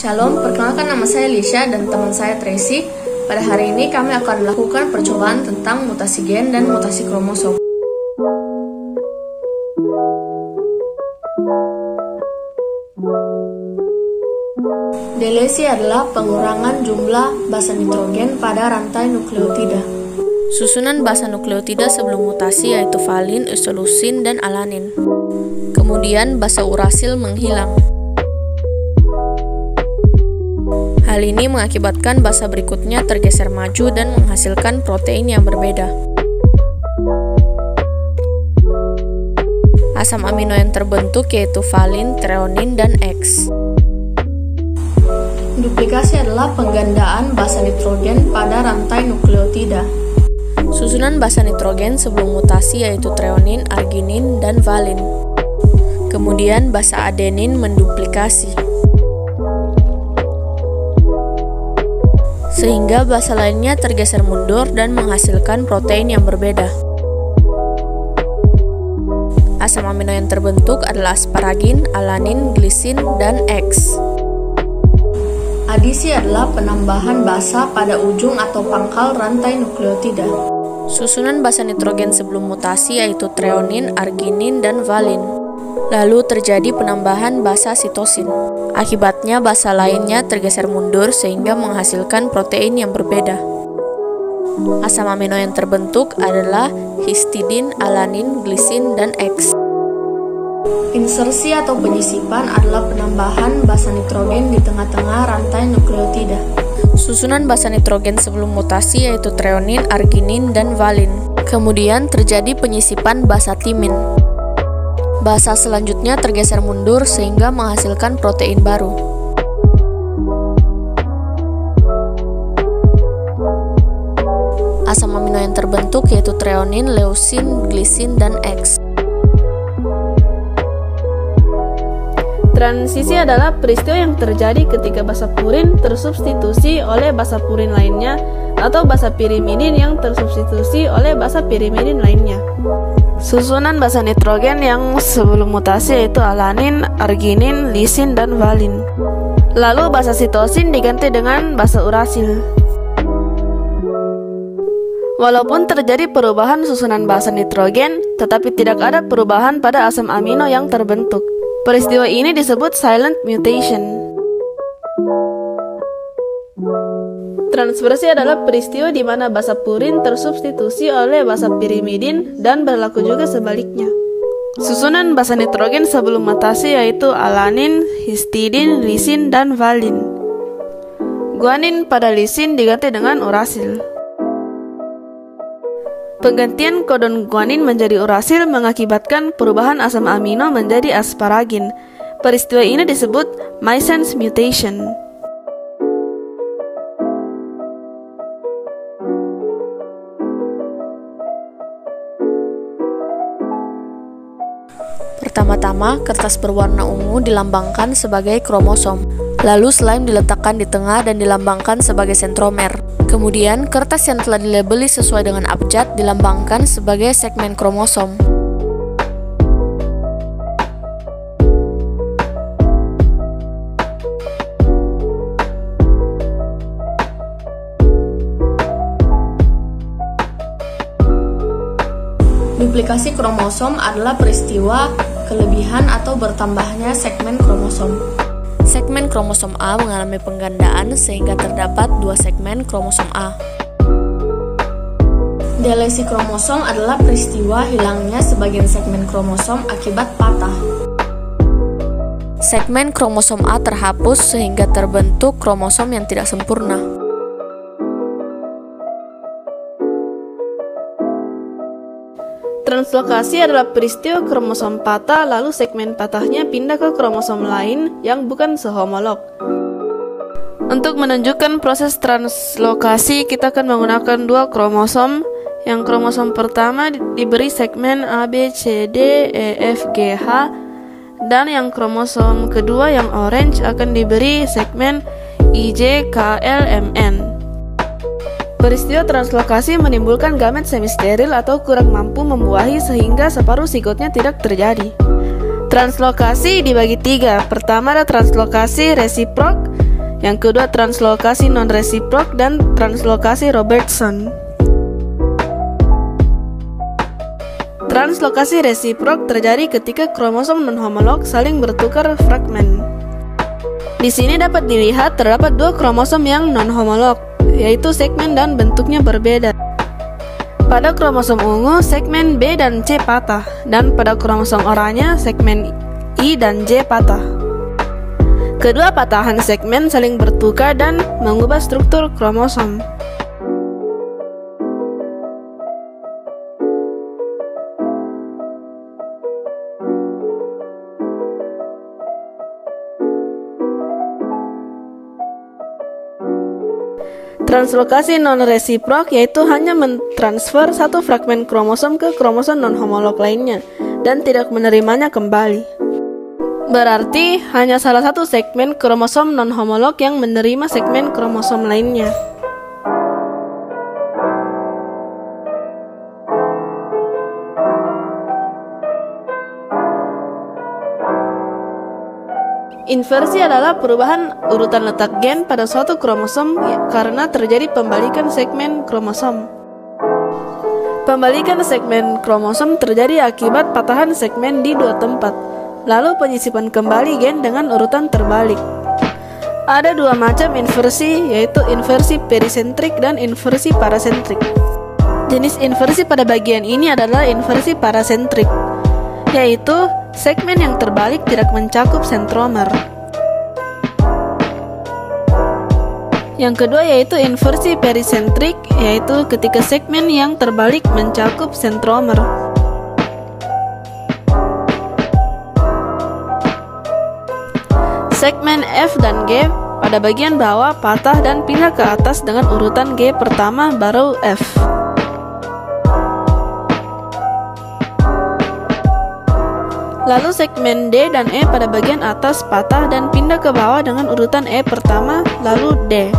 Shalom, perkenalkan nama saya Lisha dan teman saya Tracy. Pada hari ini kami akan melakukan percobaan tentang mutasi gen dan mutasi kromosom. Delesi adalah pengurangan jumlah basa nitrogen pada rantai nukleotida. Susunan basa nukleotida sebelum mutasi yaitu valin, isoleusin, dan alanin. Kemudian basa urasil menghilang. Hal ini mengakibatkan basa berikutnya tergeser maju dan menghasilkan protein yang berbeda. Asam amino yang terbentuk yaitu valin, treonin, dan X. Duplikasi adalah penggandaan basa nitrogen pada rantai nukleotida. Susunan basa nitrogen sebelum mutasi yaitu treonin, arginin, dan valin. Kemudian basa adenin menduplikasi, sehingga basa lainnya tergeser mundur dan menghasilkan protein yang berbeda. Asam amino yang terbentuk adalah asparagin, alanin, glisin, dan X. Adisi adalah penambahan basa pada ujung atau pangkal rantai nukleotida. Susunan basa nitrogen sebelum mutasi yaitu treonin, arginin, dan valin. Lalu terjadi penambahan basa sitosin. Akibatnya basa lainnya tergeser mundur sehingga menghasilkan protein yang berbeda. Asam amino yang terbentuk adalah histidin, alanin, glisin, dan X. Insersi atau penyisipan adalah penambahan basa nitrogen di tengah-tengah rantai nukleotida. Susunan basa nitrogen sebelum mutasi yaitu treonin, arginin, dan valin. Kemudian terjadi penyisipan basa timin. Basa selanjutnya tergeser mundur sehingga menghasilkan protein baru. Asam amino yang terbentuk yaitu treonin, leusin, glisin, dan X. Transisi adalah peristiwa yang terjadi ketika basa purin tersubstitusi oleh basa purin lainnya atau basa pirimidin yang tersubstitusi oleh basa pirimidin lainnya. Susunan basa nitrogen yang sebelum mutasi yaitu alanin, arginin, lisin, dan valin. Lalu basa sitosin diganti dengan basa urasil. Walaupun terjadi perubahan susunan basa nitrogen, tetapi tidak ada perubahan pada asam amino yang terbentuk. Peristiwa ini disebut silent mutation. Transversi adalah peristiwa di mana basa purin tersubstitusi oleh basa pirimidin dan berlaku juga sebaliknya. Susunan basa nitrogen sebelum mutasi yaitu alanin, histidin, lisin, dan valin. Guanin pada lisin diganti dengan urasil. Penggantian kodon guanin menjadi urasil mengakibatkan perubahan asam amino menjadi asparagin. Peristiwa ini disebut missense mutation. Pertama-tama, kertas berwarna ungu dilambangkan sebagai kromosom. Lalu slime diletakkan di tengah dan dilambangkan sebagai sentromer. Kemudian, kertas yang telah dilabeli sesuai dengan abjad dilambangkan sebagai segmen kromosom. Duplikasi kromosom adalah peristiwa kelebihan atau bertambahnya segmen kromosom. Segmen kromosom A mengalami penggandaan sehingga terdapat 2 segmen kromosom A. Delesi kromosom adalah peristiwa hilangnya sebagian segmen kromosom akibat patah. Segmen kromosom A terhapus sehingga terbentuk kromosom yang tidak sempurna. Translokasi adalah peristiwa kromosom patah lalu segmen patahnya pindah ke kromosom lain yang bukan sehomolog. Untuk menunjukkan proses translokasi, kita akan menggunakan 2 kromosom. Yang kromosom pertama diberi segmen A, B, C, D, E, F, G, H, dan yang kromosom kedua yang orange akan diberi segmen I, J, K, L, M, N. Peristiwa translokasi menimbulkan gamet semisteril atau kurang mampu membuahi sehingga separuh zigotnya tidak terjadi. Translokasi dibagi 3. Pertama ada translokasi resiprok, Yang kedua, translokasi non-resiprok dan translokasi Robertson. Translokasi resiprok terjadi ketika kromosom non-homolog saling bertukar fragmen. Di sini dapat dilihat terdapat dua kromosom yang non-homolog, yaitu segmen dan bentuknya berbeda. Pada kromosom ungu, segmen B dan C patah, dan pada kromosom oranye, segmen I dan J patah. Kedua patahan segmen saling bertukar dan mengubah struktur kromosom. Translokasi non-resiprok yaitu hanya mentransfer satu fragmen kromosom ke kromosom non-homolog lainnya dan tidak menerimanya kembali. Berarti hanya salah satu segmen kromosom non-homolog yang menerima segmen kromosom lainnya. Inversi adalah perubahan urutan letak gen pada suatu kromosom karena terjadi pembalikan segmen kromosom. Pembalikan segmen kromosom terjadi akibat patahan segmen di dua tempat, lalu penyisipan kembali gen dengan urutan terbalik. Ada dua macam inversi, yaitu inversi perisentrik dan inversi parasentrik. Jenis inversi pada bagian ini adalah inversi parasentrik, yaitu segmen yang terbalik tidak mencakup sentromer. Yang kedua yaitu inversi perisentrik, yaitu ketika segmen yang terbalik mencakup sentromer. Segmen F dan G pada bagian bawah patah dan pindah ke atas dengan urutan G pertama baru F. Lalu segmen D dan E pada bagian atas patah dan pindah ke bawah dengan urutan E pertama, lalu D.